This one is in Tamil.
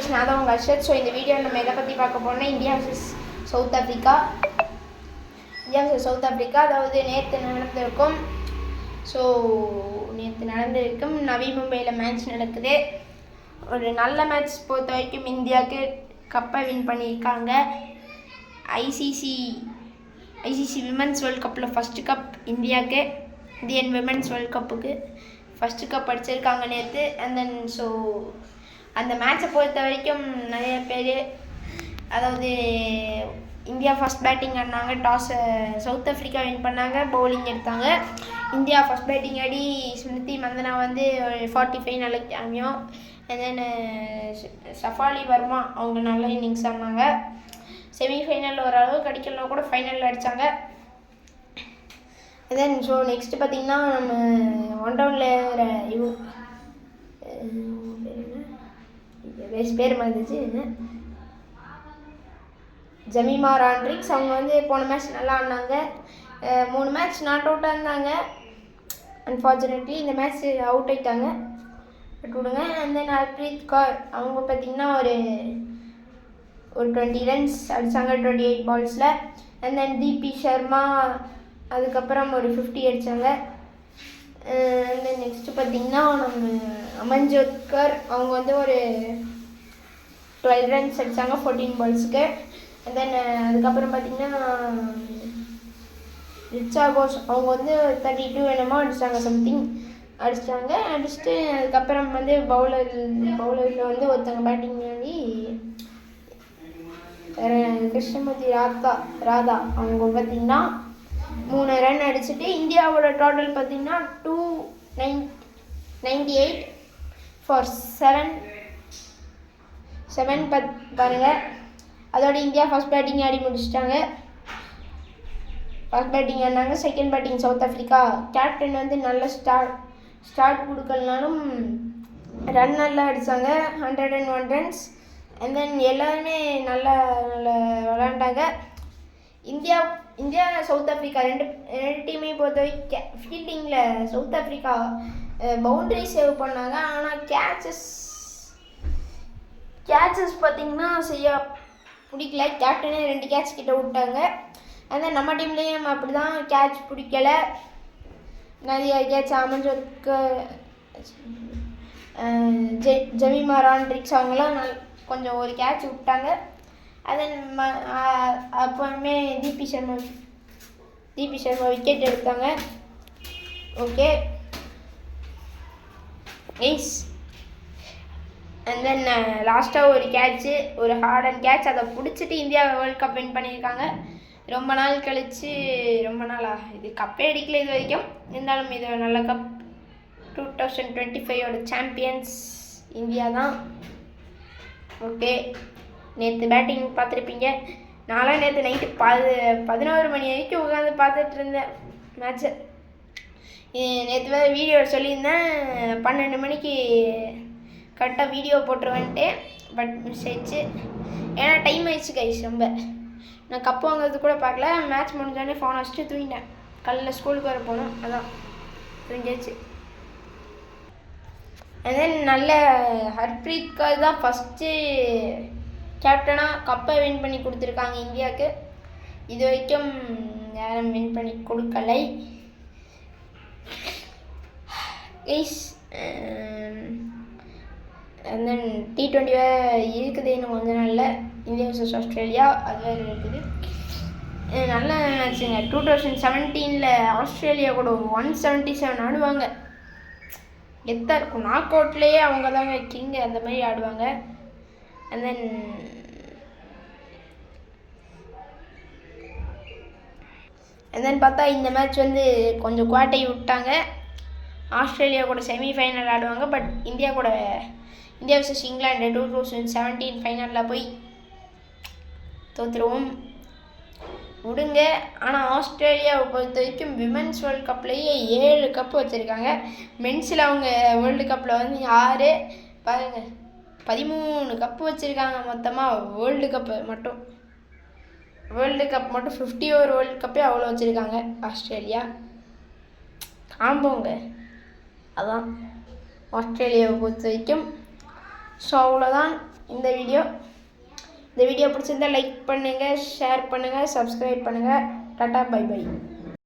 கைஸ், நான் தான் உங்கள் அர்ஷத். ஸோ இந்த வீடியோ நம்ம எதை பற்றி பார்க்க போனால் இந்தியா வர்சஸ் சவுத் ஆஃப்ரிக்கா. அதாவது நேற்று நடந்திருக்கும் நவி மும்பையில் மேட்ச் நடக்குது. ஒரு நல்ல மேட்ச் பொறுத்த வரைக்கும் இந்தியாவுக்கு கப்பை வின் பண்ணியிருக்காங்க. ஐசிசி விமென்ஸ் வேர்ல்ட் கப்பில் ஃபஸ்ட்டு கப் இந்தியாவுக்கு, இந்தியன் விமென்ஸ் வேர்ல்ட் கப்புக்கு ஃபஸ்ட்டு கப் அடிச்சிருக்காங்க நேற்று. அண்ட் தென் ஸோ அந்த மேட்சை பொறுத்த வரைக்கும் நிறைய பேர், அதாவது இந்தியா ஃபஸ்ட் பேட்டிங் ஆடினாங்க. டாஸை சவுத் ஆஃப்ரிக்கா வின் பண்ணாங்க, பவுலிங் எடுத்தாங்க. இந்தியா ஃபஸ்ட் பேட்டிங் ஆடி ஸ்மிருதி மந்தனா வந்து ஒரு 45 நல்ல cameo. And then Shafali Verma அவங்க நல்ல இன்னிங்ஸ் ஆடினாங்க. செமிஃபைனலில் ஓரளவுக்கு அடிக்கலாம் கூட ஃபைனலில் அடித்தாங்க. அண்ட் தென் ஸோ நெக்ஸ்ட்டு பார்த்திங்கன்னா நம்ம ஒன் டவுனில் பேர் மறந்துச்சு என்ன, ஜமீமா ராண்ட்ரிக்ஸ். அவங்க வந்து போன மேட்ச் நல்லா ஆடினாங்க. 3 மேட்ச் நாட் அவுட்டாக இருந்தாங்க. அன்ஃபார்ச்சுனேட்லி இந்த மேட்ச் அவுட் ஆகிட்டாங்க, பட் விடுங்க. அண்ட் தென் ஹர்ப்ரீத் கௌர் அவங்க பார்த்திங்கன்னா ஒரு 20 ரன்ஸ் அடித்தாங்க 28 பால்ஸில். அண்ட் தென் தீபி சர்மா அதுக்கப்புறம் ஒரு 50 அடித்தாங்க. அண்ட் தென் நெக்ஸ்ட்டு பார்த்திங்கன்னா நம்ம அமன்ஜோத் கர் அவங்க வந்து ஒரு 12 ரன்ஸ் அடித்தாங்க 14 பால்ஸுக்கு. அண்ட் தென் அதுக்கப்புறம் பார்த்திங்கன்னா ரிச்சா கோஷ் அவங்க வந்து 32 என்னமோ அடித்தாங்க, சம்திங் அடிச்சிட்டு அதுக்கப்புறம் வந்து பவுலரில் வந்து ஒருத்தங்க பேட்டிங் பண்ணி கிருஷ்ணமூர்த்தி ராதா அவங்க பார்த்திங்கன்னா 3 ரன் அடிச்சுட்டு இந்தியாவோட டோட்டல் பார்த்திங்கன்னா 298 ஃபார் 7 பாருங்கள். அதோட இந்தியா ஃபஸ்ட் பேட்டிங் ஆடி முடிச்சிட்டாங்க. ஃபஸ்ட் பேட்டிங் ஆடினாங்க. Second batting South Africa. Captain வந்து நல்ல ஸ்டார்ட் கொடுக்கலனாலும் ரன் நல்லா அடித்தாங்க, 101 ரன்ஸ். அண்ட் தென் எல்லாருமே நல்லா விளாண்டாங்க. இந்தியா சவுத் ஆஃப்ரிக்கா ரெண்டு டீமையும் பொறுத்த வரைக்கும் ஃபீல்டிங்கில் சவுத் ஆஃப்ரிக்கா பவுண்ட்ரி சேவ் பண்ணாங்க. ஆனால் கேட்சஸ் பார்த்திங்கன்னா செய்ய பிடிக்கல. கேப்டனே 2 கேட்ச் கிட்ட விட்டாங்க. அந்த நம்ம டீம்லேயும் அப்படி தான், கேட்ச் பிடிக்கல. நிறைய கேட்ச் அமன்ஜோத்க்கு ஜமீமா ராண்ட்ரிக்ஸ் அவங்களாம் கொஞ்சம் ஒரு கேட்ச் விட்டாங்க. அதன் அப்போவுமே தீபி சர்மா விக்கெட் எடுத்தாங்க. Okay nice. அண்ட் தென் லாஸ்ட்டாக ஒரு கேட்ச்சு, ஒரு ஹார்ட் அண்ட் கேட்ச், அதை பிடிச்சிட்டு இந்தியா வேர்ல்ட் கப் வின் பண்ணியிருக்காங்க. ரொம்ப நாள் கழித்து, இது கப்பே அடிக்கல இது வரைக்கும், இருந்தாலும் இது ஒரு நல்ல கப். 2025 சாம்பியன்ஸ் இந்தியா தான். ஓகே, நேற்று பேட்டிங் பார்த்துருப்பீங்க. நான்லாம் நேற்று நைட்டு 11 மணி வரைக்கும் உட்காந்து பார்த்துட்டு இருந்தேன் மேட்ச்சை. நேற்று வேறு வீடியோ சொல்லியிருந்தேன் 12 மணிக்கு கரெக்டாக வீடியோ போட்டுருவேன்ட்டு, பட் மிஸ் ஆயிடுச்சு. ஏன்னா டைம் ஆயிடுச்சு கைஸ் ரொம்ப. நான் கப்பு வாங்குறது கூட பார்க்கல. மேட்ச் முடிஞ்சோடனே ஃபோன் வச்சுட்டு தூங்கிட்டேன். காலையில் ஸ்கூலுக்கு வர போனோம், அதான் தூங்கியாச்சு. அண்ட் தென் நல்ல ஹர்ப்ரீத் கௌர் தான் ஃபஸ்ட்டு கேப்டனாக கப்பை வின் பண்ணி கொடுத்துருக்காங்க இந்தியாவுக்கு. இது வரைக்கும் யாரும் வின் பண்ணி கொடுக்கலை கைஸ். அண்ட் தென் T20 இருக்குது இன்னும் கொஞ்ச நாளில். இந்தியா வர்சஸ் ஆஸ்திரேலியா அது வேறு இருக்குது. நல்ல மேட்ச்சுங்க. 2017 ஆஸ்திரேலியா கூட 177 ஆடுவாங்க. கெத்தாக இருக்கும். நாக் அவுட்லேயே அவங்க தாங்க கிங், அந்த மாதிரி ஆடுவாங்க. அண்ட் தென் பார்த்தா இந்த மேட்ச் வந்து கொஞ்சம் குவாட்டை விட்டாங்க. ஆஸ்திரேலியா கூட செமிஃபைனல் ஆடுவாங்க, பட் இந்தியா வர்சஸ் இங்கிலாந்து 2017 ஃபைனலில் போய் தோற்றுருவோம், விடுங்க. ஆனால் ஆஸ்திரேலியாவை பொறுத்த வரைக்கும் விமென்ஸ் வேர்ல்ட் கப்லேயே 7 கப்பு வச்சுருக்காங்க. மென்ஸில் அவங்க வேர்ல்டு கப்பில் வந்து 6 பாருங்கள் 13 கப்பு வச்சுருக்காங்க மொத்தமாக. வேர்ல்டு கப் மட்டும் 50 ஓவர் வேர்ல்டு கப்பே அவ்வளோ வச்சுருக்காங்க ஆஸ்திரேலியா. காம்போங்க, அதான் ஆஸ்திரேலியாவை பொறுத்த வரைக்கும். ஸோ அவ்வளோதான். இந்த வீடியோ பிடிச்சிருந்தா லைக் பண்ணுங்கள், ஷேர் பண்ணுங்கள், சப்ஸ்கிரைப் பண்ணுங்கள். Tata, bye by.